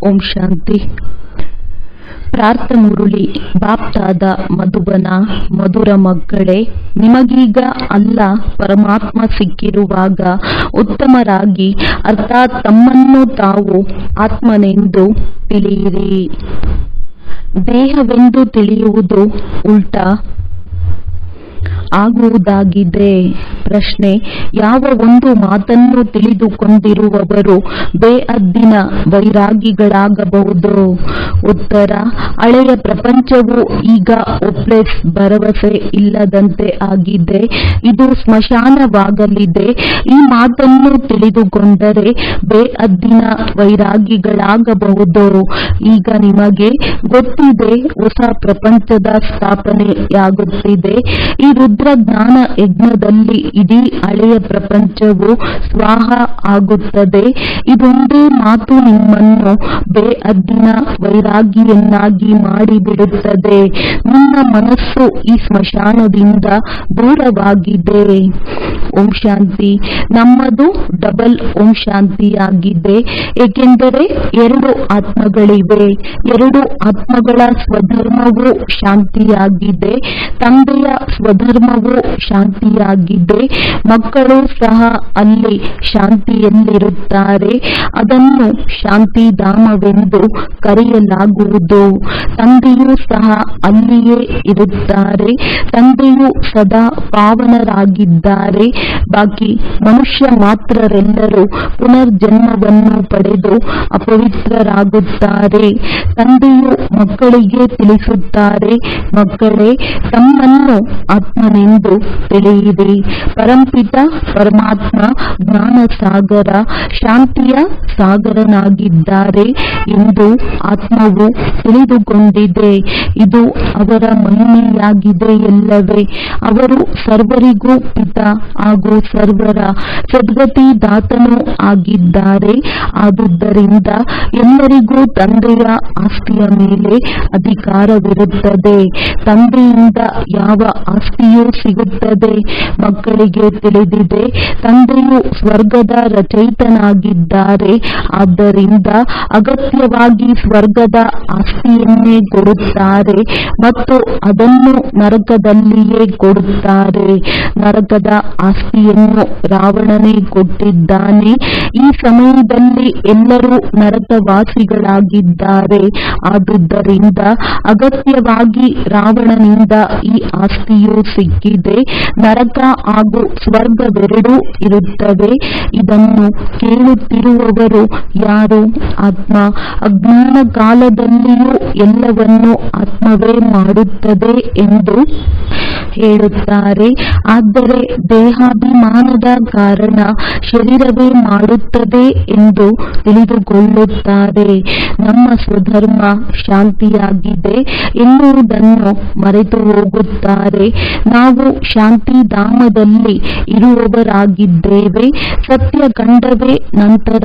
ಓಂ ಶಾಂತಿ. ಪ್ರಾರ್ಥ ಮುರುಳಿ ಬಾಪ್ತಾದ ಮಧುಬನ. ಮಧುರ ಮಕ್ಕಳೇ, ನಿಮಗೀಗ ಅಲ್ಲ ಪರಮಾತ್ಮ ಸಿಕ್ಕಿರುವಾಗ ಉತ್ತಮರಾಗಿ ಅರ್ಥಾತ್ ತಮ್ಮನ್ನು ತಾವು ಆತ್ಮನೆಂದು ತಿಳಿಯಿರಿ. ದೇಹವೆಂದು ತಿಳಿಯುವುದು ಉಲ್ಟಾ ಆಗುವುದಾಗಿದೆ. ಪ್ರಶ್ನೆ: ಯಾವ ಒಂದು ಮಾತನ್ನು ತಿಳಿದುಕೊಂಡಿರುವವರು ಬೇಅದ್ದಿನ ವೈರಾಗಿಗಳಾಗಬಹುದು? ಉತ್ತರ: ಹಳೆಯ ಪ್ರಪಂಚವು ಈಗ ಹೋಪ್ಲೆಸ್, ಭರವಸೆ ಇಲ್ಲದಂತೆ ಆಗಿದೆ. ಇದು ಸ್ಮಶಾನವಾಗಲಿದೆ. ಈ ಮಾತನ್ನು ತಿಳಿದುಕೊಂಡರೆ ಬೇಅದ್ದಿನ ವೈರಾಗಿಗಳಾಗಬಹುದು. ಈಗ ನಿಮಗೆ ಗೊತ್ತಿದೆ, ಹೊಸ ಪ್ರಪಂಚದ ಸ್ಥಾಪನೆಯಾಗುತ್ತಿದೆ. ಈ ರುದ್ರ ಜ್ಞಾನ ಯಜ್ಞದಲ್ಲಿ ಇಡೀ ಹಳೆಯ ಪ್ರಪಂಚವು ಸ್ವಾಹ ಆಗುತ್ತದೆ. ಇದೊಂದೇ ಮಾತು ನಿಮ್ಮನ್ನು ಬೇಅದ್ದಿನ ವೈರಾಗಿಯನ್ನಾಗಿ ಮಾಡಿಬಿಡುತ್ತದೆ. ನಿಮ್ಮ ಮನಸ್ಸು ಈ ಸ್ಮಶಾನದಿಂದ ದೂರವಾಗಿದೆ. ಓಂ ಶಾಂತಿ. ನಮ್ಮದು ಡಬಲ್ ಓಂ ಶಾಂತಿಯಾಗಿದೆ. ಏಕೆಂದರೆ ಎರಡು ಆತ್ಮಗಳಿವೆ. ಎರಡು ಆತ್ಮಗಳ ಸ್ವಧರ್ಮವು ಶಾಂತಿಯಾಗಿದೆ. ತಂದೆಯ ಸ್ವಧರ್ಮವು ಶಾಂತಿಯಾಗಿದೆ. ಮಕ್ಕಳು ಸಹ ಅಲ್ಲಿ ಶಾಂತಿಯಲ್ಲಿರುತ್ತಾರೆ. ಅದನ್ನು ಶಾಂತಿಧಾಮವೆಂದು ಕರೆಯಲಾಗುವುದು. ತಂದೆಯೂ ಸಹ ಅಲ್ಲಿಯೇ ಇರುತ್ತಾರೆ. ತಂದೆಯು ಸದಾ ಪಾವನರಾಗಿದ್ದಾರೆ. ಬಾಕಿ ಮನುಷ್ಯ ಮಾತ್ರರೆಲ್ಲರೂ ಪುನರ್ಜನ್ಮವನ್ನು ಪಡೆದು ಅಪವಿತ್ರರಾಗುತ್ತಾರೆ. ತಂದೆಯು ಮಕ್ಕಳಿಗೆ ತಿಳಿಸುತ್ತಾರೆ, ಮಕ್ಕಳೇ, ತಮ್ಮನ್ನು ಆತ್ಮನೆಂದು ತಿಳಿಯಿರಿ. ಪರಂಪಿತ ಪರಮಾತ್ಮ ಜ್ಞಾನ ಸಾಗರ, ಶಾಂತಿಯ ಸಾಗರನಾಗಿದ್ದಾರೆ ಎಂದು ಆತ್ಮವು ತಿಳಿದುಕೊಂಡಿದೆ. ಇದು ಅವರ ಮಹಿಮೆಯಾಗಿದೆಯಲ್ಲವೇ? ಅವರು ಸರ್ವರಿಗೂ ಪಿತ ಹಾಗೂ ಸರ್ವರ ಸದ್ಗತಿದಾತನೂ ಆಗಿದ್ದಾರೆ. ಆದುದರಿಂದ ಎಲ್ಲರಿಗೂ ತಂದೆಯ ಆಸ್ತಿಯ ಮೇಲೆ ಅಧಿಕಾರವಿರುತ್ತದೆ. ತಂದೆಯಿಂದ ಯಾವ ಆಸ್ತಿಯೂ ಸಿಗುತ್ತದೆ. ಮಕ್ಕಳಿಗೆ ತಿಳಿದಿದೆ, ತಂದೆಯು ಸ್ವರ್ಗದ ರಚಯಿತನಾಗಿದ್ದಾರೆ. ಆದ್ದರಿಂದ ಅಗತ್ಯವಾಗಿ ಸ್ವರ್ಗದ ಆಸ್ತಿಯನ್ನೇ ಕೊಡುತ್ತಾರೆ ಮತ್ತು ಅದನ್ನು ನರಕದಲ್ಲಿಯೇ ಕೊಡುತ್ತಾರೆ. ನರಕದ ಆಸ್ತಿಯನ್ನು ರಾವಣನೇ ಕೊಟ್ಟಿದ್ದಾನೆ. ಈ ಸಮಯದಲ್ಲಿ ಎಲ್ಲರೂ ನರಕವಾಸಿಗಳಾಗಿದ್ದಾರೆ. ಆದುದರಿಂದ ಅಗತ್ಯವಾಗಿ ರಾವಣನಿಂದ ಈ ಆಸ್ತಿಯು ಸಿಕ್ಕಿದೆ. ನರಕ ಹಾಗೂ ಸ್ವರ್ಗವೆರಡೂ ಇರುತ್ತವೆ. ಇದನ್ನು ಕೇಳುತ್ತಿರುವವರು ಯಾರು? ಆತ್ಮ ಅಜ್ಞಾನ ಕಾಲದಲ್ಲಿಯೂ ಎಲ್ಲವನ್ನೂ ಆತ್ಮವೇ ಮಾಡುತ್ತದೆ ಎಂದು ಹೇಳುತ್ತಾರೆ. ಆದರೆ ದೇಹಾಭಿಮಾನದ ಕಾರಣ ಶರೀರವೇ ಮಾಡುತ್ತದೆ ಎಂದು ತಿಳಿದುಕೊಳ್ಳುತ್ತಾರೆ. ನಮ್ಮ ಸ್ವಧರ್ಮ ಶಾಂತಿಯಾಗಿದೆ ಎನ್ನುವುದನ್ನು ಮರೆತು ಹೋಗುತ್ತಾರೆ. ನಾವು ಶಾಂತಿಧಾಮದಲ್ಲಿ ಇರುವವರಾಗಿದ್ದೇವೆ. ಸತ್ಯ ಖಂಡವೇ ನಂತರ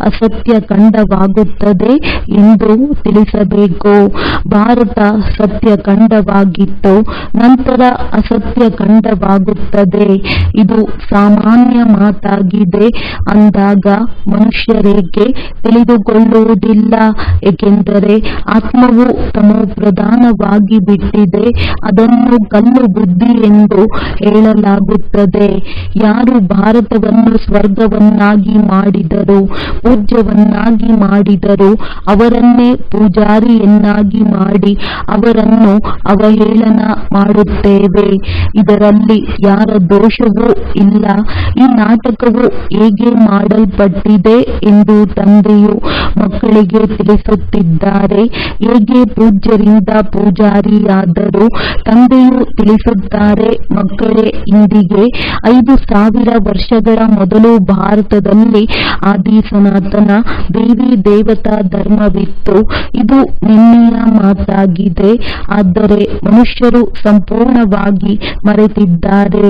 ಅಸತ್ಯ ಖಂಡವಾಗುತ್ತದೆ ಎಂದು ತಿಳಿಸಬೇಕು. ಭಾರತ ಸತ್ಯ ಖಂಡವಾಗಿತ್ತು, ನಂತರ ಅಸತ್ಯ ಖಂಡವಾಗುತ್ತದೆ. ಇದು ಸಾಮಾನ್ಯ ಮಾತಾಗಿದೆ. ಅಂದಾಗ ಮನುಷ್ಯರೇಕೆ ತಿಳಿದುಕೊಳ್ಳುವುದಿಲ್ಲ? ಏಕೆಂದರೆ ಆತ್ಮವು ತಮೋಪ್ರಧಾನವಾಗಿ ಬಿಟ್ಟಿದೆ. ಅದನ್ನು ಕಲ್ಲು ಬುದ್ಧಿ ಎಂದು ಹೇಳಲಾಗುತ್ತದೆ. ಯಾರು ಭಾರತವನ್ನು ಸ್ವರ್ಗವನ್ನಾಗಿ ಮಾಡಿದರು, ಪೂಜ್ಯವನ್ನಾಗಿ ಮಾಡಿದರು, ಅವರನ್ನೇ ಪೂಜಾರಿಯನ್ನಾಗಿ ಮಾಡಿ ಅವರನ್ನು ಅವಹೇಳನ ಮಾಡುತ್ತೇವೆ. ಇದರಲ್ಲಿ ಯಾರ ದೋಷವೂ ಇಲ್ಲ. ಈ ನಾಟಕವು ಹೇಗೆ ಮಾಡಲ್ಪಟ್ಟಿದೆ ಎಂದು ತಂದೆಯು ಮಕ್ಕಳಿಗೆ ತಿಳಿಸುತ್ತಿದ್ದಾರೆ. ಹೇಗೆ ಪೂಜ್ಯರಿಂದ ಪೂಜಾರಿಯಾದರು. ತಂದೆಯು ತಿಳಿಸುತ್ತಾರೆ, ಮಕ್ಕಳೇ, ಇಂದಿಗೆ 5000 ವರ್ಷಗಳ ಮೊದಲು ಭಾರತದಲ್ಲಿ ಆದಿ ಸನಾತನ ದೇವಿ ದೇವತಾ ಧರ್ಮವಿತ್ತು. ಇದು ನಿನ್ನೆಯ ಮಾತಾಗಿದೆ. ಆದರೆ ಮನುಷ್ಯರು ಸಂಪೂರ್ಣವಾಗಿ ಮರೆತಿದ್ದಾರೆ.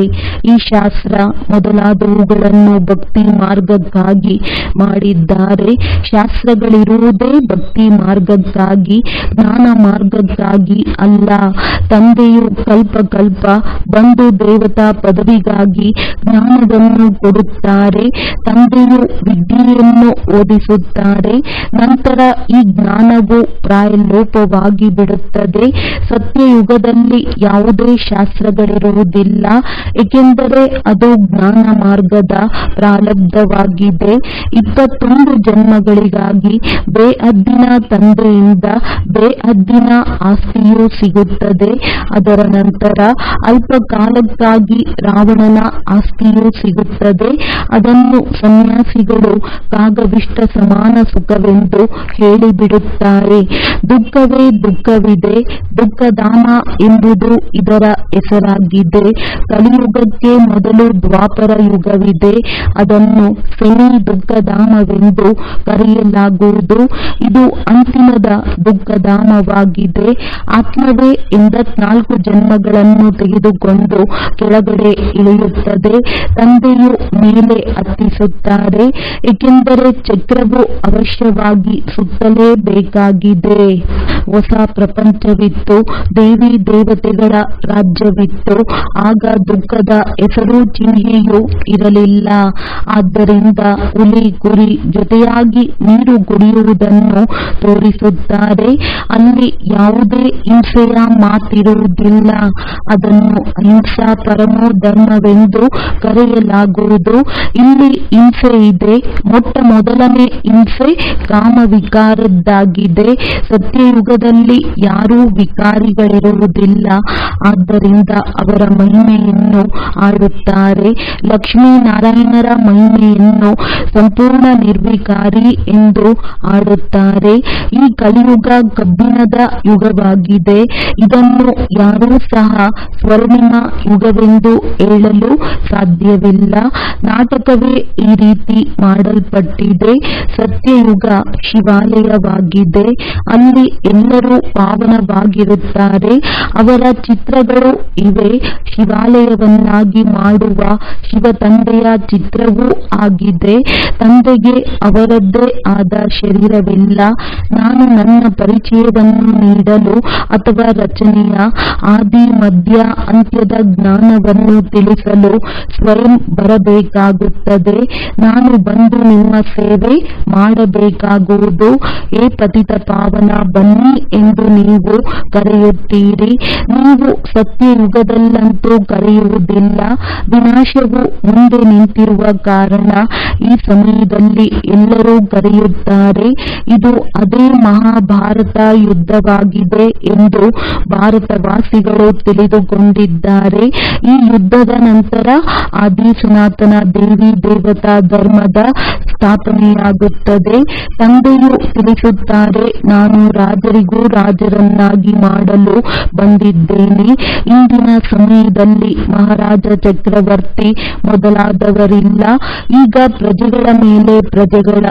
ಈ ಶಾಸ್ತ್ರ ಮೊದಲಾದವುಗಳನ್ನು ಭಕ್ತಿ ಮಾರ್ಗಕ್ಕಾಗಿ ಮಾಡಿದ್ದಾರೆ. ಶಾಸ್ತ್ರಗಳಿರುವುದೇ ಭಕ್ತಿ ಮಾರ್ಗಕ್ಕಾಗಿ, ಜ್ಞಾನ ಮಾರ್ಗಕ್ಕಾಗಿ ಅಲ್ಲ. ತಂದೆಯು ಕಲ್ಪ ಕಲ್ಪ ಬಂದು ದೇವತಾ ಪದವಿಗಾಗಿ ಜ್ಞಾನವನ್ನು ಕೊಡುತ್ತಾರೆ. ತಂದೆಯು ವಿದ್ಯೆಯನ್ನು ಓದಿಸುತ್ತಾರೆ. ನಂತರ ಈ ಜ್ಞಾನವು ಪ್ರಾಯಲೋಪವಾಗಿ ಬಿಡುತ್ತದೆ. ಸತ್ಯಯುಗದಲ್ಲಿ ಯಾವುದೇ ಶಾಸ್ತ್ರಗಳಿರುವುದಿಲ್ಲ, ಏಕೆಂದರೆ ಅದು ಜ್ಞಾನ ಮಾರ್ಗದ ಪ್ರಾರಬ್ಧವಾಗಿದೆ. 21 ಜನ್ಮಗಳಿಗಾಗಿ ಬೇಹದ್ದಿನ ತಂದೆಯಿಂದ ಬೇಹದ್ದಿನ ಆಸ್ತಿಯು ಸಿಗುತ್ತದೆ. ಅದರ ನಂತರ ಅಲ್ಪ ಕಾಲಕ್ಕಾಗಿ ರಾವಣನ ಆಸ್ತಿಯೂ ಸಿಗುತ್ತದೆ. ಅದನ್ನು ಸನ್ಯಾಸಿಗಳು ಕಾಗವಿಷ್ಟ ಸಮಾನ ಸುಖವೆಂದು ಹೇಳಿಬಿಡುತ್ತಾರೆ. ದುಃಖವೇ ದುಃಖವಿದೆ, ದುಃಖಧಾಮ ಎಂಬುದು ಇದರ ಹೆಸರಾಗಿದೆ. ಕಲಿಯುಗಕ್ಕೆ ಮೊದಲು ದ್ವಾಪರ ಯುಗವಿದೆ. ಅದನ್ನು ಸೆಮಿ ದುಃಖಧಾಮವೆಂದು ಕರೆಯಲಾಗುವುದು. ಇದು ಅಂತಿಮದ ದುಃಖಧಾಮವಾಗಿದೆ. ಆತ್ಮವೇ 84 ಜನ್ಮಗಳನ್ನು ತೆಗೆದುಕೊಂಡು ಕೆಳಗಡೆ ಇಳಿಯುತ್ತದೆ. ತಂದೆಯು ಮೇಲೆ ಹತ್ತಿಸುತ್ತಾರೆ, ಏಕೆಂದರೆ ಚಕ್ರವು ಅವಶ್ಯವಾಗಿ ಸುತ್ತಲೇಬೇಕಾಗಿದೆ. ಹೊಸ ಪ್ರಪಂಚವಿತ್ತು, ದೇವಿ ದೇವತೆಗಳ ರಾಜ್ಯವಿತ್ತು. ಆಗ ದುಃಖದ ಹೆಸರು ಚಿಹ್ನೆಯೂ ಇರಲಿಲ್ಲ. ಆದ್ದರಿಂದ ಹುಲಿ ಕುರಿ ಜೊತೆಯಾಗಿ ನೀರು ಕುಡಿಯುವುದನ್ನು ತೋರಿಸುತ್ತಾರೆ. ಅಲ್ಲಿ ಯಾವುದೇ ಹಿಂಸೆಯ ಮಾತಿರುವುದಿಲ್ಲ. ಅದನ್ನು ಅಹಿಂಸಾ ಪರಮೋ ಧರ್ಮವೆಂದು ಕರೆಯಲಾಗುವುದು. ಇಲ್ಲಿ ಹಿಂಸೆ ಇದೆ. ಮೊಟ್ಟ ಮೊದಲನೇ ಹಿಂಸೆ ಕಾಮವಿಕಾರದ್ದಾಗಿದೆ. ಸತ್ಯಯುಗದಲ್ಲಿ ಯಾರೂ ವಿಕಾರಿಗಳಿರುವುದಿಲ್ಲ. ಆದ್ದರಿಂದ ಅವರ ಮಹಿಮೆಯನ್ನು ಆಡುತ್ತಾರೆ. ಲಕ್ಷ್ಮೀನಾರಾಯಣರ ಮಹಿಮೆಯನ್ನು ಸಂಪೂರ್ಣ ನಿರ್ವಿಕಾರಿ ಎಂದು ಆಡುತ್ತಾರೆ. ಈ ಕಲಿಯುಗ ಕಬ್ಬಿಣದ ಯುಗವಾಗಿದೆ. ಇದನ್ನು ಯಾರೂ ಸಹ ಸ್ವರ್ಣಿಮ ಯುಗವೆಂದು ಹೇಳಲು ಸಾಧ್ಯವಿಲ್ಲ. ನಾಟಕವೇ ಈ ರೀತಿ ಮಾಡಲ್ಪಟ್ಟಿದೆ. ಸತ್ಯಯುಗ ಶಿವಾಲಯವಾಗಿದೆ. ಅಲ್ಲಿ ಎಲ್ಲರೂ ಪಾವನವಾಗಿರುತ್ತಾರೆ. ಅವರ ಚಿತ್ರಗಳು ಇವೆ. ಶಿವಾಲಯವನ್ನಾಗಿ ಮಾಡುವ ಶಿವ ತಂದೆಯ ಚಿತ್ರವೂ ಆಗಿದೆ. ತಂದೆಗೆ ಅವರದ್ದೇ ಆದ ಶರೀರವಿಲ್ಲ. ನಾನು ನನ್ನ ಪರಿಚಯವನ್ನು ನೀಡಲು ಅಥವಾ ರಚನೆಯ ಆದಿ ಮಧ್ಯ ಅಂತ್ಯದ ಜ್ಞಾನವನ್ನು ತಿಳಿಸಲು ಸ್ವಯಂ ಬರಬೇಕಾಗುತ್ತದೆ. ನಾನು ಬಂದು ನಿಮ್ಮ ಸೇವೆ ಮಾಡಬೇಕಾಗುವುದು. ಏ ಪತಿತ ಪಾವನ, ಬನ್ನಿ ಎಂದು ನೀವು ಕರೆಯುತ್ತೀರಿ. ನೀವು ಸತ್ಯಯುಗದಲ್ಲಂತೂ ಕರೆಯುವುದಿಲ್ಲ. ವಿನಾಶವು ಮುಂದೆ ನಿಂತಿರುವ ಕಾರಣ ಈ ಸಮಯದಲ್ಲಿ ಎಲ್ಲರೂ ಕರೆಯುತ್ತಾರೆ. ಇದು ಅದೇ ಮಹಾಭಾರತ ಯುದ್ಧವಾಗಿದೆ ಎಂದು ಭಾರತವಾಸಿಗಳು ತಿಳಿದುಕೊಂಡಿದ್ದಾರೆ. ಈ ಯುದ್ಧದ ನಂತರ ಆದಿ ಸನಾತನ ದೇವಿ ದೇವತಾ ಧರ್ಮದ ಸ್ಥಾಪನೆಯಾಗುತ್ತದೆ. ತಂದೆಯು ತಿಳಿಸುತ್ತಾರೆ, ನಾನು ರಾಜರಿಗೂ ರಾಜರನ್ನಾಗಿ ಮಾಡಲು ಬಂದಿದ್ದೇನೆ. ಇಂದಿನ ಸಮಯದಲ್ಲಿ ಮಹಾರಾಜ ಚಕ್ರವರ್ತಿ ಮೊದಲಾದವರಿಲ್ಲ. ಈಗ ಪ್ರಜೆಗಳ ಮೇಲೆ ಪ್ರಜೆಗಳ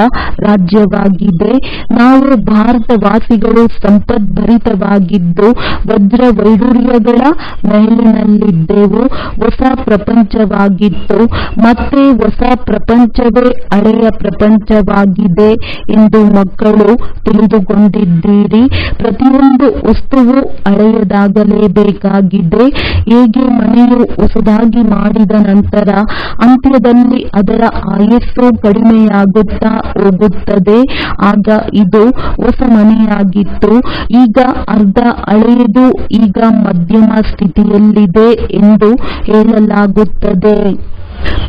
ರಾಜ್ಯವಾಗಿದೆ. ನಾವು ಭಾರತವಾಸಿಗಳು ಸಂಪದ್ಭರಿತವಾಗಿದ್ದು ವಜ್ರ ವೈಡೂರ್ಯಗಳ ಮೇಲಿನಲ್ಲಿದ್ದೆವು. ಹೊಸ ಪ್ರಪಂಚವಾಗಿತ್ತು. ಮತ್ತೆ ಹೊಸ ಪ್ರಪಂಚವೇ ಹಳೆಯ ಪ್ರಪಂಚವಾಗಿದೆ ಎಂದು ಮಕ್ಕಳು ತಿಳಿದುಕೊಂಡಿದ್ದೀರಿ. ಪ್ರತಿಯೊಂದು ವಸ್ತುವು ಹಳೆಯದಾಗಲೇಬೇಕಾಗಿದೆ. ಹೇಗೆ ಮನೆಯು ಹೊಸದಾಗಿ ಮಾಡಿದ ನಂತರ ಅಂತ್ಯದಲ್ಲಿ ಅದರ ಆಯಸ್ಸು ಕಡಿಮೆಯಾಗುತ್ತಾ ಹೋಗುತ್ತದೆ. ಆಗ ಇದು ಹೊಸ ಮನೆಯಾಗಿತ್ತು. ಈಗ ಅರ್ಧ ಹಳೆಯದು ಈಗ ಮಧ್ಯಮ ಸ್ಥಿತಿಯಲ್ಲಿದೆ ಎಂದು ಹೇಳಲಾಗುತ್ತದೆ.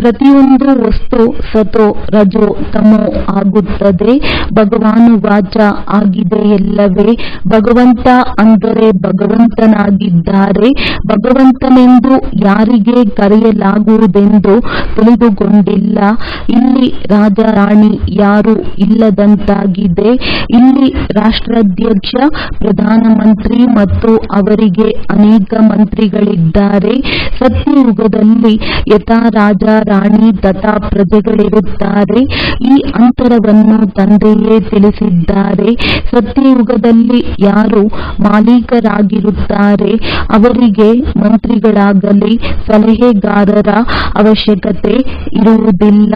ಪ್ರತಿಯೊಂದು ವಸ್ತು ಸತೋ ರಜೋ ತಮೋ ಆಗುತ್ತದೆ. ಭಗವಾನುವಾಚ ಆಗಿದೆ ಎಲ್ಲವೇ. ಭಗವಂತ ಅಂದರೆ ಭಗವಂತನಾಗಿದ್ದಾರೆ. ಭಗವಂತನೆಂದು ಯಾರಿಗೆ ಕರೆಯಲಾಗುವುದೆಂದು ತಿಳಿದುಕೊಂಡಿಲ್ಲ. ಇಲ್ಲಿ ರಾಜ ರಾಣಿ ಯಾರೂ ಇಲ್ಲದಂತಾಗಿದೆ. ಇಲ್ಲಿ ರಾಷ್ಟ್ರಾಧ್ಯಕ್ಷ, ಪ್ರಧಾನಮಂತ್ರಿ ಮತ್ತು ಅವರಿಗೆ ಅನೇಕ ಮಂತ್ರಿಗಳಿದ್ದಾರೆ. ಸತ್ಯಯುಗದಲ್ಲಿ ಯಥಾ ರಾಜ ರಾಣಿ ತಥಾ ಪ್ರಜೆಗಳಿರುತ್ತಾರೆ. ಈ ಅಂತರವನ್ನು ತಂದೆಯೇ ತಿಳಿಸಿದ್ದಾರೆ. ಸತ್ಯಯುಗದಲ್ಲಿ ಯಾರು ಮಾಲೀಕರಾಗಿರುತ್ತಾರೆ ಅವರಿಗೆ ಮಂತ್ರಿಗಳಾಗಲಿ ಸಲಹೆಗಾರರ ಅವಶ್ಯಕತೆ ಇರುವುದಿಲ್ಲ.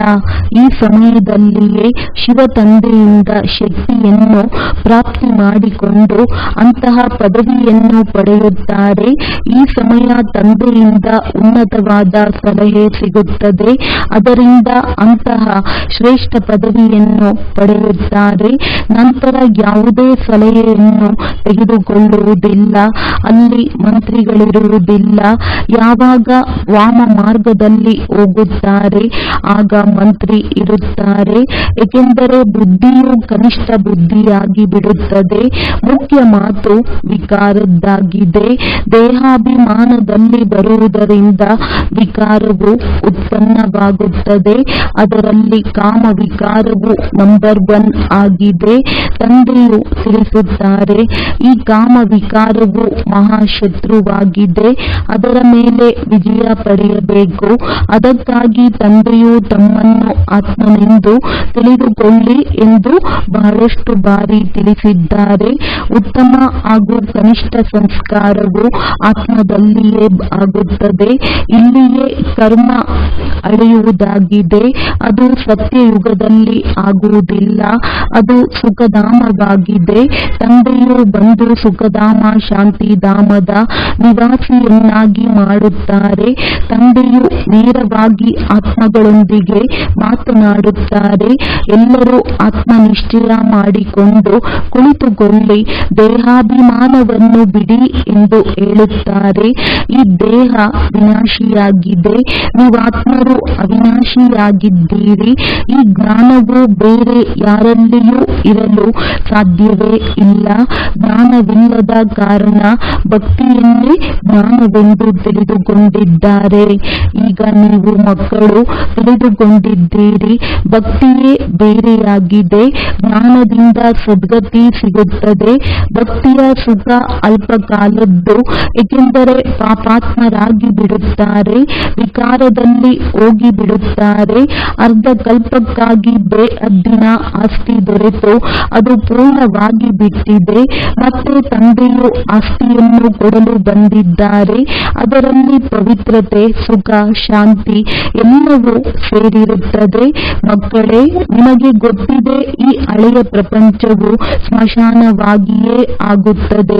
ಈ ಸಮಯದಲ್ಲಿಯೇ ಶಿವ ತಂದೆಯಿಂದ ಶಕ್ತಿಯನ್ನು ಪ್ರಾಪ್ತಿ ಮಾಡಿಕೊಂಡು ಅಂತಹ ಪದವಿಯನ್ನು ಪಡೆಯುತ್ತಾರೆ. ಈ ಸಮಯ ತಂದೆಯಿಂದ ಉನ್ನತವಾದ ಸಲಹೆ ಸಿಗುತ್ತದೆ. ಅದರಿಂದ ಅಂತಹ ಶ್ರೇಷ್ಠ ಪದವಿಯನ್ನು ಪಡೆಯುತ್ತಾರೆ. ನಂತರ ಯಾವುದೇ ಸಲಹೆಯನ್ನು ತೆಗೆದುಕೊಳ್ಳುವುದಿಲ್ಲ. ಅಲ್ಲಿ ಮಂತ್ರಿಗಳಿರುವುದಿಲ್ಲ. ಯಾವಾಗ ವಾಮ ಮಾರ್ಗದಲ್ಲಿ ಹೋಗುತ್ತಾರೆ ಆಗ ಮಂತ್ರಿ ಇರುತ್ತಾರೆ. ಏಕೆಂದರೆ ಬುದ್ಧಿಯು ಕನಿಷ್ಠ ಬುದ್ಧಿಯಾಗಿ ಬಿಡುತ್ತದೆ. ಮುಖ್ಯ ಮಾತು ವಿಕಾರದ್ದಾಗಿದೆ. ದೇಹಾಭಿಮಾನದಲ್ಲಿ ಬರುವುದರಿಂದ ವಿಕಾರವು ಉತ್ಪನ್ನವಾಗುತ್ತದೆ. ಅದರಲ್ಲಿ ಕಾಮ ವಿಕಾರವು ನಂಬರ್ 1 ಆಗಿದೆ. ತಂದೆಯು ತಿಳಿಸುತ್ತಾರೆ, ಈ ಕಾಮ ವಿಕಾರವು ಮಹಾಶತ್ರುವಾಗಿದೆ. ಅದರ ಮೇಲೆ ವಿಜಯ ಪಡೆಯಬೇಕು. ಅದಕ್ಕಾಗಿ ತಂದೆಯು ತಮ್ಮನ್ನು ಆತ್ಮನೆಂದು ತಿಳಿದುಕೊಳ್ಳಿ ಎಂದು ಬಹಳಷ್ಟು ಬಾರಿ ತಿಳಿಸಿದ್ದಾರೆ. ಉತ್ತಮ ಹಾಗೂ ಕನಿಷ್ಠ ಸಂಸ್ಕಾರವು ಆತ್ಮದಲ್ಲಿಯೇ ಆಗುತ್ತದೆ. ಇಲ್ಲಿಯೇ ಕರ್ಮ ಅಳೆಯುವುದಾಗಿದೆ. ಅದು ಸತ್ಯಯುಗದಲ್ಲಿ ಆಗುವುದಿಲ್ಲ. ಅದು ಸುಖಧಾಮವಾಗಿದೆ. ತಂದೆಯು ಬಂದು ಸುಖಧಾಮ ಶಾಂತಿಧಾಮದ ನಿವಾಸಿಯನ್ನಾಗಿ ಮಾಡುತ್ತಾರೆ. ತಂದೆಯು ನೇರವಾಗಿ ಆತ್ಮಗಳೊಂದಿಗೆ ಮಾತನಾಡುತ್ತಾರೆ. ಎಲ್ಲರೂ ಆತ್ಮನಿಶ್ಚಯ ಮಾಡಿಕೊಂಡು ಕುಳಿತುಕೊಳ್ಳಿ, ದೇಹಾಭಿಮಾನವನ್ನು ಬಿಡಿ ಎಂದು ಹೇಳುತ್ತಾರೆ. ಈ ದೇಹ ವಿನಾಶಿಯಾಗಿದೆ. ನೀವಾತ್ಮರು ಅವಿನಾಶಿಯಾಗಿದ್ದೀರಿ. ಈ ಜ್ಞಾನವು ಬೇರೆ ಯಾರಲ್ಲಿಯೂ ಇರಲು ಸಾಧ್ಯವೇ ಇಲ್ಲ. ಜ್ಞಾನವಿಲ್ಲದ ಕಾರಣ ಭಕ್ತಿಯನ್ನೇ ಜ್ಞಾನವೆಂದು ತಿಳಿದುಕೊಂಡಿದ್ದಾರೆ. ಈಗ ನೀವು ಮಕ್ಕಳು ತಿಳಿದುಕೊಂಡಿದ್ದೀರಿ. ಭಕ್ತಿಯೇ ಬೇರೆಯಾಗಿದೆ. ಜ್ಞಾನದಿಂದ ಸದ್ಗತಿ ಸಿಗುತ್ತದೆ. ಭಕ್ತಿಯ ಸುಖ ಅಲ್ಪ ಕಾಲದ್ದು. ಏಕೆಂದರೆ ಪಾಪಾತ್ಮರಾಗಿ ಬಿಡುತ್ತಾರೆ. ವಿಕಾರದಲ್ಲಿ ಹೋಗಿ ಬಿಡುತ್ತಾರೆ. ಅರ್ಧ ಕಲ್ಪಕ್ಕಾಗಿ ಬೇಅದ್ದಿನ ಆಸ್ತಿ ದೊರೆತು ಅದು ಪೂರ್ಣವಾಗಿ ಬಿಟ್ಟಿದೆ. ಮತ್ತೆ ತಂದೆಯು ಆಸ್ತಿಯನ್ನು ಕೊಡಲು ಬಂದಿದ್ದಾರೆ. ಅದರಲ್ಲಿ ಪವಿತ್ರತೆ, ಸುಖ, ಶಾಂತಿ ಎಲ್ಲವೂ ಸೇರಿರುತ್ತದೆ. ಮಕ್ಕಳೇ, ನಿಮಗೆ ಗೊತ್ತಿದೆ, ಈ ಹಳೆಯ ಪ್ರಪಂಚವು ಸ್ಮಶಾನವಾಗಿಯೇ ಆಗುತ್ತದೆ.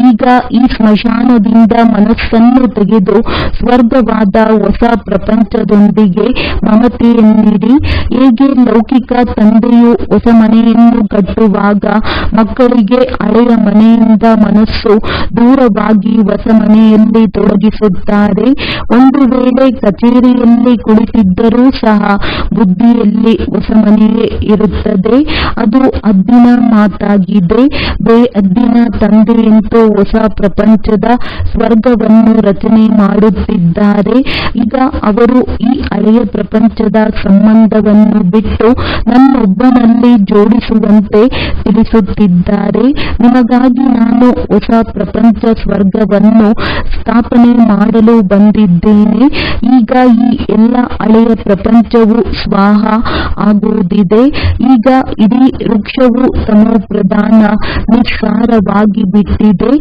ಈಗ ಈ ಸ್ಮಶಾನದಿಂದ ಮನಸ್ಸನ್ನು ತೆಗೆದು ಸ್ವರ್ಗವಾದ ಹೊಸ ಪ್ರಪಂಚದೊಂದಿಗೆ ಮಮತೆಯನ್ನಿಡಿ. ಹೇಗೆ ಲೌಕಿಕ ತಂದೆಯು ಹೊಸ ಮನೆಯನ್ನು ಕಟ್ಟುವಾಗ ಮಕ್ಕಳಿಗೆ ಹಳೆಯ ಮನೆಯಿಂದ ಮನಸ್ಸು ದೂರವಾಗಿ ಹೊಸ ಮನೆಯಲ್ಲಿ ತೊಡಗಿಸುತ್ತಾರೆ. ಒಂದು ವೇಳೆ ಕಚೇರಿಯಲ್ಲಿ ಕುಳಿತಿದ್ದರೂ ಸಹ ಬುದ್ಧಿಯಲ್ಲಿ ಹೊಸ ಮನೆಯೇ ಇರುತ್ತದೆ. ಅದು ಅದ್ದಿನ ಮಾತಾಗಿದೆ. ಬೇಅದ್ದಿನ ತಂದೆಯಂತೂ ಹೊಸ ಪ್ರಪಂಚದ ಸ್ವರ್ಗವನ್ನು ರಚನೆ ಮಾಡುತ್ತಿದ್ದಾರೆ. ಈಗ ಅವರು ಈ ಹಳೆಯ ಪ್ರಪಂಚದ ಸಂಬಂಧವನ್ನು ಬಿಟ್ಟು ನನ್ನೊಬ್ಬನಲ್ಲಿ ಜೋಡಿಸುವಂತೆ ತಿಳಿಸುತ್ತಿದ್ದಾರೆ. ನಿಮಗಾಗಿ ನಾನು ಹೊಸ ಪ್ರಪಂಚ ಸ್ವರ್ಗವನ್ನು ಸ್ಥಾಪನೆ ಮಾಡಲು ಬಂದಿದ್ದೇನೆ. ಈಗ ಈ ಎಲ್ಲ ಹಳೆಯ ಪ್ರಪಂಚವು ಸ್ವಾಹ ಆಗುವುದಿದೆ. ಈಗ ಇಡೀ ವೃಕ್ಷವು ತಮೋಪ್ರಧಾನ ನಿಸ್ಸಾರವಾಗಿ ಬಿಟ್ಟಿದೆ.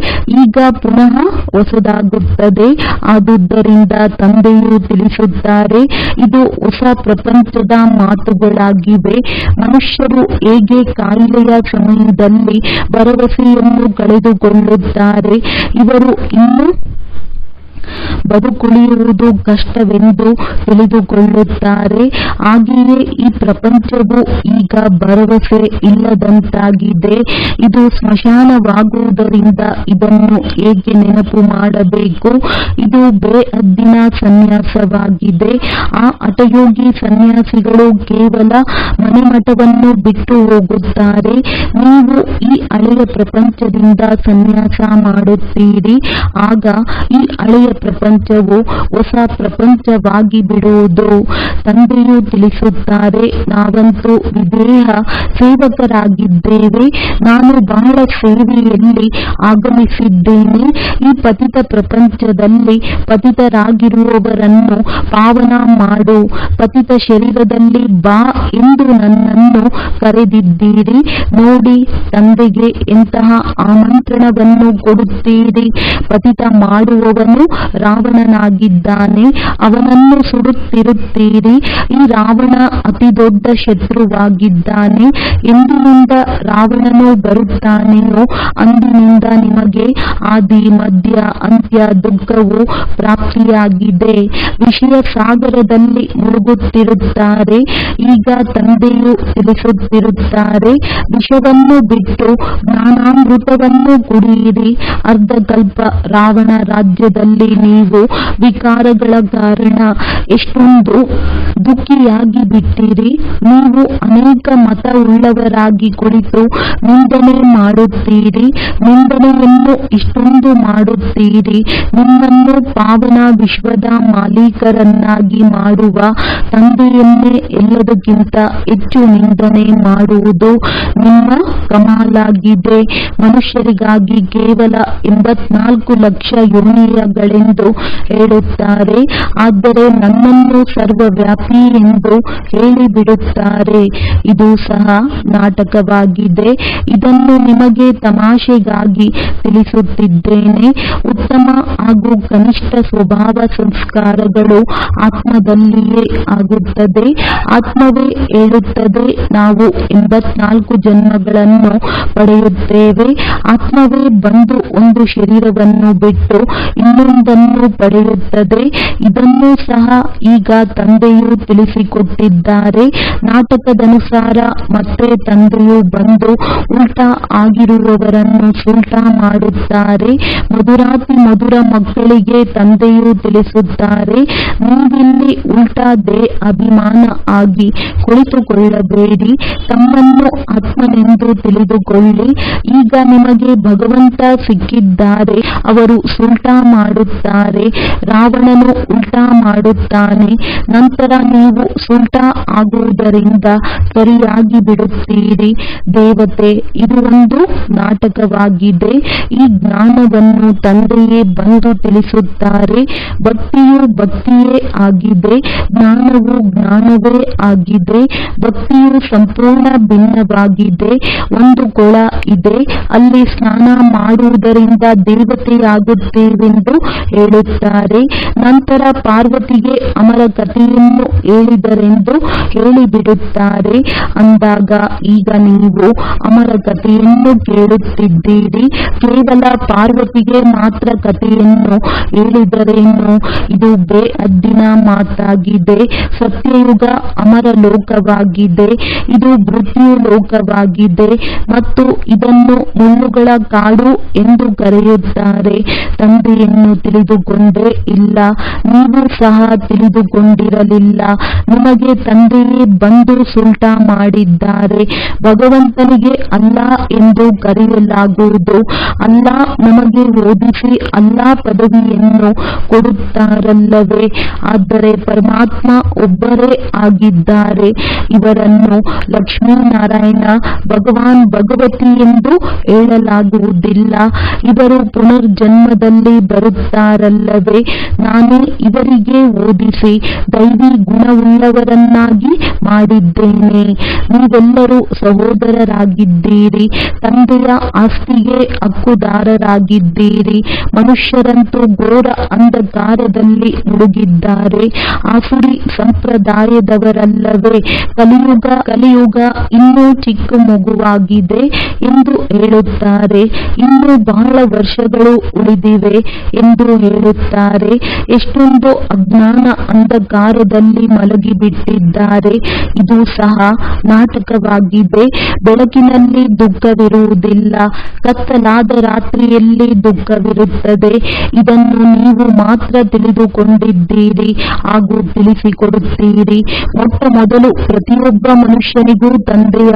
ಈಗ ಪುನಃ ಹೊಸದಾಗುತ್ತದೆ. ಆದುದರಿಂದ ತಂದೆಯು ತಿಳಿಸುತ್ತಾರೆ, ಇದು ಹೊಸ ಪ್ರಪಂಚದ ಮಾತುಗಳಾಗಿವೆ. ಮನುಷ್ಯರು ಹೇಗೆ ಕಾಯಿಲೆಯ ಸಮಯದಲ್ಲಿ ಭರವಸೆಯನ್ನು ಕಳೆದುಕೊಳ್ಳುತ್ತಾರೆ. ಇವರು ಇನ್ನೂ ಬದುಕುಳಿಯುವುದು ಕಷ್ಟವೆಂದು ತಿಳಿದುಕೊಳ್ಳುತ್ತಾರೆ. ಹಾಗೆಯೇ ಈ ಪ್ರಪಂಚವು ಈಗ ಭರವಸೆ ಇಲ್ಲದಂತಾಗಿದೆ. ಇದು ಸ್ಮಶಾನವಾಗುವುದರಿಂದ ಇದನ್ನು ಹೇಗೆ ನೆನಪು ಮಾಡಬೇಕು? ಇದು ಬೇಅದ್ದಿನ ಸನ್ಯಾಸವಾಗಿದೆ. ಆ ಹಠಯೋಗಿ ಸನ್ಯಾಸಿಗಳು ಕೇವಲ ಮನೆಮಠವನ್ನು ಬಿಟ್ಟು ಹೋಗುತ್ತಾರೆ. ನೀವು ಈ ಹಳೆಯ ಪ್ರಪಂಚದಿಂದ ಸನ್ಯಾಸ ಮಾಡುತ್ತೀರಿ. ಆಗ ಈ ಹಳೆಯ ಪ್ರಪಂಚವು ಹೊಸ ಪ್ರಪಂಚವಾಗಿ ಬಿಡುವುದು. ತಂದೆಯು ತಿಳಿಸುತ್ತಾರೆ, ನಾವಂತೂ ವಿದೇಹ ಸೇವಕರಾಗಿದ್ದೇವೆ. ನಾನು ಬಹಳ ಸೇವೆಯಲ್ಲಿ ಆಗಮಿಸಿದ್ದೇನೆ. ಈ ಪತಿತ ಪ್ರಪಂಚದಲ್ಲಿ ಪತಿತರಾಗಿರುವವರನ್ನು ಪಾವನ ಮಾಡು. ಪತಿತ ಶರೀರದಲ್ಲಿ ಬಾ ಎಂದು ನನ್ನನ್ನು ಕರೆದಿದ್ದೀರಿ. ನೋಡಿ, ತಂದೆಗೆ ಎಂತಹ ಆಮಂತ್ರಣವನ್ನು ಕೊಡುತ್ತೀರಿ. ಪತಿತ ಮಾಡುವವನು ರಾವಣನಾಗಿದ್ದಾನೆ, ಅವನನ್ನು ಸುಡುತ್ತಿರುತ್ತೀರಿ. ಈ ರಾವಣ ಅತಿ ದೊಡ್ಡ ಶತ್ರುವಾಗಿದ್ದಾನೆ. ಎಂದಿನಿಂದ ರಾವಣನು ಬರುತ್ತಾನೆಯೋ ಅಂದಿನಿಂದ ನಿಮಗೆ ಆದಿ ಮಧ್ಯ ಅಂತ್ಯ ದುಃಖವು ಪ್ರಾಪ್ತಿಯಾಗಿದೆ. ವಿಷಯ ಸಾಗರದಲ್ಲಿ ಮುಳುಗುತ್ತಿರುತ್ತಾರೆ. ಈಗ ತಂದೆಯು ತಿಳಿಸುತ್ತಿರುತ್ತಾರೆ, ವಿಷವನ್ನು ಬಿಟ್ಟು ಜ್ಞಾನಾಮೃತವನ್ನು ಕುಡಿಯಿರಿ. ಅರ್ಧಕಲ್ಪ ರಾವಣ ರಾಜ್ಯದಲ್ಲಿ ನೀವು ವಿಕಾರಗಳ ಕಾರಣ ಎಷ್ಟೊಂದು ದುಃಖಿಯಾಗಿ ಬಿಟ್ಟಿರಿ. ನೀವು ಅನೇಕ ಮತ ಉಳ್ಳವರಾಗಿ ಕುಳಿತು ನಿಂದನೆ ಮಾಡುತ್ತೀರಿ. ನಿಂದನೆಯನ್ನು ಇಷ್ಟೊಂದು ಮಾಡುತ್ತೀರಿ. ನಿಮ್ಮನ್ನು ಪಾವನ ವಿಶ್ವದ ಮಾಲೀಕರನ್ನಾಗಿ ಮಾಡುವ ತಂದೆಯನ್ನೇ ಎಲ್ಲದಕ್ಕಿಂತ ಹೆಚ್ಚು ನಿಂದನೆ ಮಾಡುವುದು ನಿಮ್ಮ ಕಮಾಲಾಗಿದೆ. ಮನುಷ್ಯರಿಗಾಗಿ ಕೇವಲ 84 ಲಕ್ಷ ಯೋನಿಯಗಳೆಂದು ಹೇಳುತ್ತಾರೆ, ಆದರೆ ನನ್ನನ್ನು ಸರ್ವವ್ಯಾಪಿ ಎಂದು ಹೇಳಿಬಿಡುತ್ತಾರೆ. ಇದು ಸಹ ನಾಟಕವಾಗಿದೆ. ಇದನ್ನು ನಿಮಗೆ ತಮಾಷೆಗಾಗಿ ತಿಳಿಸುತ್ತಿದ್ದೇನೆ. ಉತ್ತಮ ಹಾಗೂ ಕನಿಷ್ಠ ಸ್ವಭಾವ ಸಂಸ್ಕಾರಗಳು ಆತ್ಮದಲ್ಲಿಯೇ ಆಗುತ್ತದೆ. ಆತ್ಮವೇ ಹೇಳುತ್ತದೆ, ನಾವು 84 ಜನ್ಮಗಳನ್ನು ಪಡೆಯುತ್ತೇವೆ. ಆತ್ಮವೇ ಬಂದು ಒಂದು ಶರೀರವನ್ನು ಬಿಟ್ಟು ಇನ್ನೊಂದನ್ನು ಪಡೆಯುತ್ತದೆ. ಇದನ್ನು ಸಹ ಈಗ ತಂದೆಯು ತಿಳಿಸಿಕೊಟ್ಟಿದ್ದಾರೆ. ನಾಟಕದನುಸಾರ ಮತ್ತೆ ತಂದೆಯು ಬಂದು ಉಲ್ಟಾ ಆಗಿರುವವರನ್ನು ಸುಲ್ಟಾ ಮಾಡುತ್ತಾರೆ. ಮಧುರಾತಿ ಮಧುರ ಮಕ್ಕಳಿಗೆ ತಂದೆಯು ತಿಳಿಸುತ್ತಾರೆ, ನೀವಿಲ್ಲಿ ಉಲ್ಟಾ ಅಭಿಮಾನ ಆಗಿ ಕುಳಿತುಕೊಳ್ಳಬೇಡಿ. ತಮ್ಮನ್ನು ಆತ್ಮನೆಂದು ತಿಳಿದುಕೊಳ್ಳಿ. ಈಗ ನಿಮಗೆ ಭಗವಂತ ಸಿಕ್ಕಿದ್ದಾರೆ. ಅವರು ಸುಲ್ಟಾ ಮಾಡುತ್ತಾರೆ. ರಾವಣನು ಉಲ್ಟಾ ಮಾಡುತ್ತಾನೆ. ನಂತರ ನೀವು ಸುಲ್ಟಾ ಆಗುವುದರಿಂದ ಸರಿಯಾಗಿ ಬಿಡುತ್ತೀರಿ. ದೇವತೆ, ಇದು ಒಂದು ನಾಟಕವಾಗಿದೆ. ಈ ಜ್ಞಾನವನ್ನು ತಂದೆಯೇ ಬಂದು ತಿಳಿಸುತ್ತಾರೆ. ಭಕ್ತಿಯು ಭಕ್ತಿಯೇ ಆಗಿದೆ, ಜ್ಞಾನವು ಜ್ಞಾನವೇ ಆಗಿದೆ. ಭಕ್ತಿಯು ಸಂಪೂರ್ಣ ಭಿನ್ನವಾಗಿದೆ. ಒಂದು ಕೊಳ ಇದೆ, ಅಲ್ಲಿ ಸ್ನಾನ ಮಾಡುವುದರಿಂದ ದೇವತೆಯಾಗುತ್ತೇವೆಂದು ಹೇಳುತ್ತಾರೆ. ನಂತರ ಪಾರ್ವತಿಗೆ ಅಮರ ಕಥೆಯನ್ನು ಹೇಳಿದರೆಂದು ಹೇಳಿಬಿಡುತ್ತಾರೆ. ಅಂದಾಗ ಈಗ ನೀವು ಅಮರ ಕಥೆಯನ್ನು ಕೇಳುತ್ತಿದ್ದೀರಿ. ಕೇವಲ ಪಾರ್ವತಿಗೆ ಮಾತ್ರ ಕಥೆಯನ್ನು ಹೇಳಿದರೇನು? ಇದು ಬೇಅದ್ದಿನ ಮಾತಾಗಿದೆ. ಸತ್ಯಯುಗ ಅಮರ ಲೋಕವಾಗಿದೆ. ಇದು ಮೃತ್ಯು ಲೋಕವಾಗಿದೆ ಮತ್ತು ಇದನ್ನು ಮುಳ್ಳುಗಳ ಕಾಡು ಎಂದು ಕರೆಯುತ್ತಾರೆ. ತಂದೆಯನ್ನು ತಿಳಿದುಕೊಂಡೇ ಇಲ್ಲ, ನೀವು ಸಹ ತಿಳಿದುಕೊಂಡಿರಲಿಲ್ಲ. ನಿಮಗೆ ತಂದೆಯೇ ಬಂದು ಸುಲ್ಟಾ ಮಾಡಿದ್ದಾರೆ. ಭಗವಂತನಿಗೆ ಅಲ್ಲಾ ಎಂದು ಕರೆಯಲಾಗುವುದು. ಅಲ್ಲಾ ನಮಗೆ ಓದಿಸಿ ಅಲ್ಲಾ ಪದವಿಯನ್ನು ಕೊಡುತ್ತಾರಲ್ಲವೇ? ಆದರೆ ಪರಮಾತ್ಮ ಒಬ್ಬರೇ ಆಗಿದ್ದಾರೆ. ಇವರನ್ನು ಲಕ್ಷ್ಮೀನಾರಾಯಣ, ಭಗವಾನ್, ಭಗವತಿ ಎಂದು ಹೇಳಲಾಗುವುದಿಲ್ಲ. ಇವರು ಪುನರ್ಜನ್ಮದಲ್ಲಿ ಬರುತ್ತಾರಲ್ಲವೇ? ನಾನೇ ಇವರಿಗೆ ಓದಿಸಿ ದೈವಿ ಗುಣವುಳ್ಳವರನ್ನಾಗಿ ಮಾಡಿದ್ದೇನೆ. ನೀವೆಲ್ಲರೂ ಸಹೋದರರಾಗಿದ್ದೀರಿ. ತಂದೆಯ ಆಸ್ತಿಗೆ ಹಕ್ಕುದಾರರಾಗಿದ್ದೀರಿ. ಮನುಷ್ಯರಂತೂ ಘೋರ ಅಂಧಕಾರದಲ್ಲಿ ಮುಳುಗಿದ್ದಾರೆ. ಆಸುರಿ ಸಂಪ್ರದಾಯದವರಲ್ಲವೇ? ಕಲಿಯುಗ ಇನ್ನೂ ಚಿಕ್ಕ ಮಗುವಾಗಿದೆ ಎಂದು ಹೇಳುತ್ತಾರೆ. ಇನ್ನೂ ಬಹಳ ವರ್ಷಗಳು ಉಳಿದಿವೆ ಎಂದು ಹೇಳುತ್ತಾರೆ. ಎಷ್ಟೊಂದು ಅಜ್ಞಾನ ಅಂಧಕಾರದಲ್ಲಿ ಮಲಗಿಬಿಟ್ಟಿದ್ದಾರೆ. ಇದು ಸಹ ನಾಟಕವಾಗಿದೆ. ಬೆಳಕಿನಲ್ಲಿ ದುಃಖವಿರುವುದಿಲ್ಲ, ಕತ್ತಲಾದ ರಾತ್ರಿಯಲ್ಲಿ ದುಃಖವಿರುತ್ತದೆ. ಇದನ್ನು ನೀವು ಮಾತ್ರ ತಿಳಿದುಕೊಂಡಿದ್ದೀರಿ ಹಾಗೂ ತಿಳಿಸಿಕೊಡುತ್ತೀರಿ. ಮೊಟ್ಟ ಮೊದಲು ಪ್ರತಿಯೊಬ್ಬ ಮನುಷ್ಯನಿಗೂ ತಂದೆಯ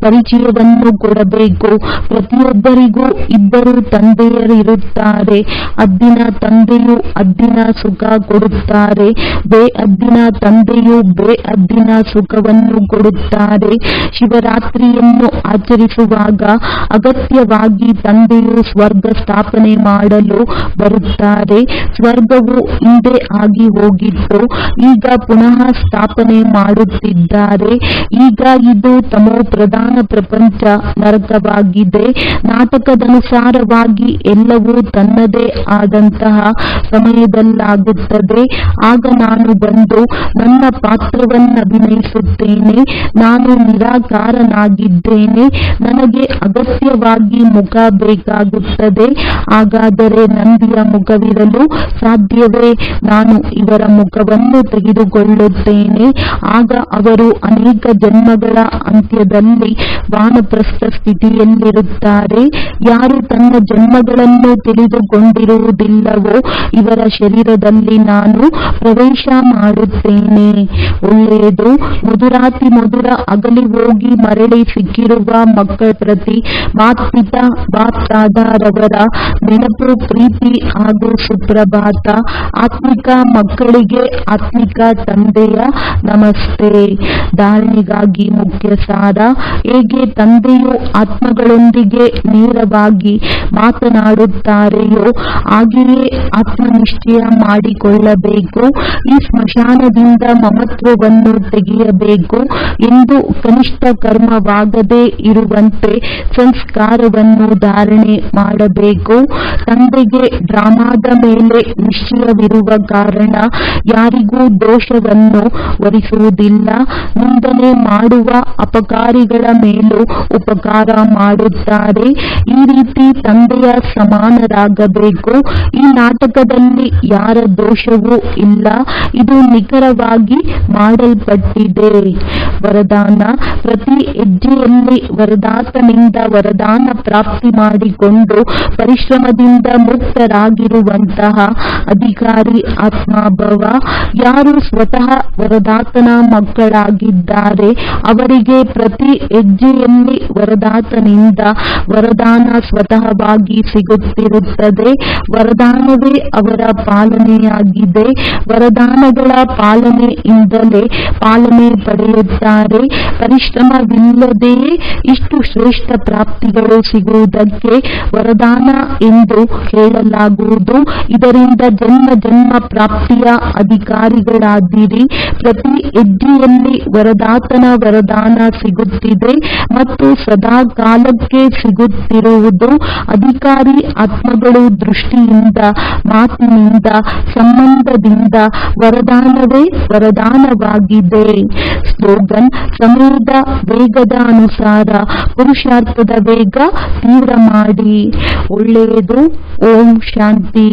ಪರಿಚಯವನ್ನು ಕೊಡಬೇಕು. ಪ್ರತಿಯೊಬ್ಬರಿಗೂ ಇಬ್ಬರು ತಂದೆಯರಿರುತ್ತಾರೆ. ಅದ್ದಿನ ತಂದೆಯು ಅದ್ದಿನ ಸುಖ ಕೊಡುತ್ತಾರೆ, ಬೇಅದ್ದಿನ ತಂದೆಯು ಬೇಅದ್ದಿನ ಸುಖವನ್ನು ಕೊಡುತ್ತಾರೆ. ಶಿವರಾತ್ರಿಯನ್ನು ಆಚರಿಸುವಾಗ ಅಗತ್ಯವಾಗಿ ತಂದೆಯು ಸ್ವರ್ಗ ಸ್ಥಾಪನೆ ಮಾಡಲು ಬರುತ್ತಾರೆ. ಸ್ವರ್ಗವು ಹಿಂದೆ ಆಗಿ ಹೋಗಿತ್ತು, ಈಗ ಪುನಃ ಸ್ಥಾಪನೆ ಮಾಡುತ್ತಿದ್ದಾರೆ. ಈಗ ಇದು ತಮೋ ಪ್ರಧಾನ ಪ್ರಪಂಚ ನರಕವಾಗಿದೆ. ನಾಟಕದನುಸಾರವಾಗಿ ಎಲ್ಲವೂ ತನ್ನದೇ ಆದಂತಹ ಸಮಯದಲ್ಲಾಗುತ್ತದೆ. ಆಗ ನಾನು ಬಂದು ನನ್ನ ಪಾತ್ರವನ್ನಭಿನಯಿಸುತ್ತೇನೆ. ನಾನು ನಿರಾಕಾರನಾಗಿದ್ದೇನೆ, ನನಗೆ ಅಗತ್ಯವಾಗಿ ಮುಖ ಬೇಕಾಗುತ್ತದೆ. ಹಾಗಾದರೆ ನಂದಿಯ ಮುಖವಿರಲು ಸಾಧ್ಯವೇ? ನಾನು ಇವರ ಮುಖವನ್ನು ತೆಗೆದುಕೊಳ್ಳುತ್ತೇನೆ. ಆಗ ಅವರು ಅನೇಕ ಜನ್ಮಗಳ ಅಂತ್ಯದಲ್ಲಿ ವಾನಪ್ರಸ್ಥ ಸ್ಥಿತಿಯಲ್ಲಿರುತ್ತಾರೆ. ಯಾರು ತನ್ನ ಜನ್ಮಗಳನ್ನು ತಿಳಿದುಕೊಂಡಿರುವುದಿಲ್ಲವೋ ಇವರ ಶರೀರದಲ್ಲಿ ನಾನು ಪ್ರವೇಶ ಮಾಡುತ್ತೇನೆ. ಒಳ್ಳೆಯದು. ಮಧುರಾತಿ ಮಧುರ ಅಗಲಿ ಹೋಗಿ ಮರಳಿ ಸಿಕ್ಕಿರುವ ಮಕ್ಕಳ ಪ್ರತಿ ಮಾತ್ಪಿತಾ ಬಾಪ್ದಾದಾರವರ ನೆನಪು, ಪ್ರೀತಿ ಹಾಗೂ ಸುಪ್ರಭಾತ. ಆತ್ಮಿಕ ಮಕ್ಕಳಿಗೆ ಆತ್ಮಿಕ ತಂದೆಯ ನಮಸ್ತೆ. ಧಾರಣೆಗಾಗಿ ಮುಖ್ಯ ಸಾರ. ಹೇಗೆ ತಂದೆಯು ಆತ್ಮಗಳೊಂದಿಗೆ ನೇರವಾಗಿ ಮಾತನಾಡುತ್ತಾರೆಯೋ ಹಾಗೆಯೇ ಆತ್ಮನಿಶ್ಚಯ ಮಾಡಿಕೊಳ್ಳಬೇಕು. ಈ ಸ್ಮಶಾನದಿಂದ ಮಮತ್ವವನ್ನು ತೆಗೆಯಬೇಕು ಎಂದು ಕನಿಷ್ಠ ಕರ್ಮವಾಗದೇ ಇರುವಂತೆ ಸಂಸ್ಕಾರವನ್ನು ಧಾರಣೆ ಮಾಡಬೇಕು. ತಂದೆಗೆ ಡ್ರಾಮಾದ ಮೇಲೆ ನಿಶ್ಚಯವಿರುವ ಕಾರಣ ಯಾರಿಗೂ ದೋಷವನ್ನು ಹೊರಿಸುವುದಿಲ್ಲ. ನಿಂದನೆ ಮಾಡುವ ಅಪಕಾರಿಗಳ ಮೇಲೂ ಉಪಕಾರ ಮಾಡುತ್ತಾರೆ. ಈ ರೀತಿ ತಂದೆಯ ಸಮಾನರಾಗಬೇಕು. ಈ ನಾಟಕದಲ್ಲಿ ಯಾರ ದೋಷವೂ ಇಲ್ಲ. ಇದು ನಿಖರವಾಗಿ ಮಾಡಲ್ಪಟ್ಟಿದೆ. ವರದಾನ. ಪ್ರತಿ ಹೆಜ್ಜೆಯಲ್ಲಿ ವರದಾತನಿಂದ ವರದಾನ ಪ್ರಾಪ್ತಿ ಮಾಡಿಕೊಂಡು ಪರಿಶ್ರಮದಿಂದ ಮುಕ್ತರಾಗಿರುವಂತಹ ಅಧಿಕಾರಿ ಆತ್ಮಭವ. ಯಾರು ಸ್ವತಃ ವರದಾತನ ಮಕ್ಕಳಾಗಿದ್ದಾರೆ ಅವರಿಗೆ ಪ್ರತಿ ಹೆಜ್ಜೆಯಲ್ಲಿ ವರದಾತನಿಂದ ವರದಾನ ಸ್ವತಃವಾಗಿ ಸಿಗುತ್ತಿರುತ್ತದೆ. ವರದಾನವೇ ಅವರ ಪಾಲನೆಯಾಗಿದೆ. ವರದಾನಗಳ ಪಾಲನೆಯಿಂದಲೇ ಪಾಲನೆ ಪಡೆಯುತ್ತಾರೆ. ಪರಿಶ್ರಮವಿಲ್ಲದೆಯೇ ಇಷ್ಟು ಶ್ರೇಷ್ಠ ಪ್ರಾಪ್ತಿಗಳು ಸಿಗುವುದಕ್ಕೆ ವರದಾನ ಎಂದು ಹೇಳಲಾಗುವುದು. ಇದರಿಂದ ಜನ್ಮ ಜನ್ಮ ಪ್ರಾಪ್ತಿಯ ಅಧಿಕಾರಿಗಳಾದಿರಿ. ಪ್ರತಿ ಹೆಜ್ಜೆಯಲ್ಲಿ ವರದಾತನ ವರದಾನ ಸಿಗುತ್ತಿದೆ ಮತ್ತು ಸದಾ ಕಾಲಕ್ಕೆ ಸಿಗುತ್ತಿರುವುದು. ಅಧಿಕಾರಿ ಆತ್ಮಗಳು ದೃಷ್ಟಿಯಿಂದ, ಮಾತಿನಿಂದ, ಸಂಬಂಧದಿಂದ ವರದಾನವೇ ವರದಾನವಾಗಿದೆ. ಸ್ಲೋಗನ್. ಸಮಯದ ವೇಗದ ಅನುಸಾರ ಪುರುಷಾರ್ಥದ ವೇಗ ತೀವ್ರ ಮಾಡಿ. ಒಳ್ಳೆಯದು. ಓಂ ಶಾಂತಿ.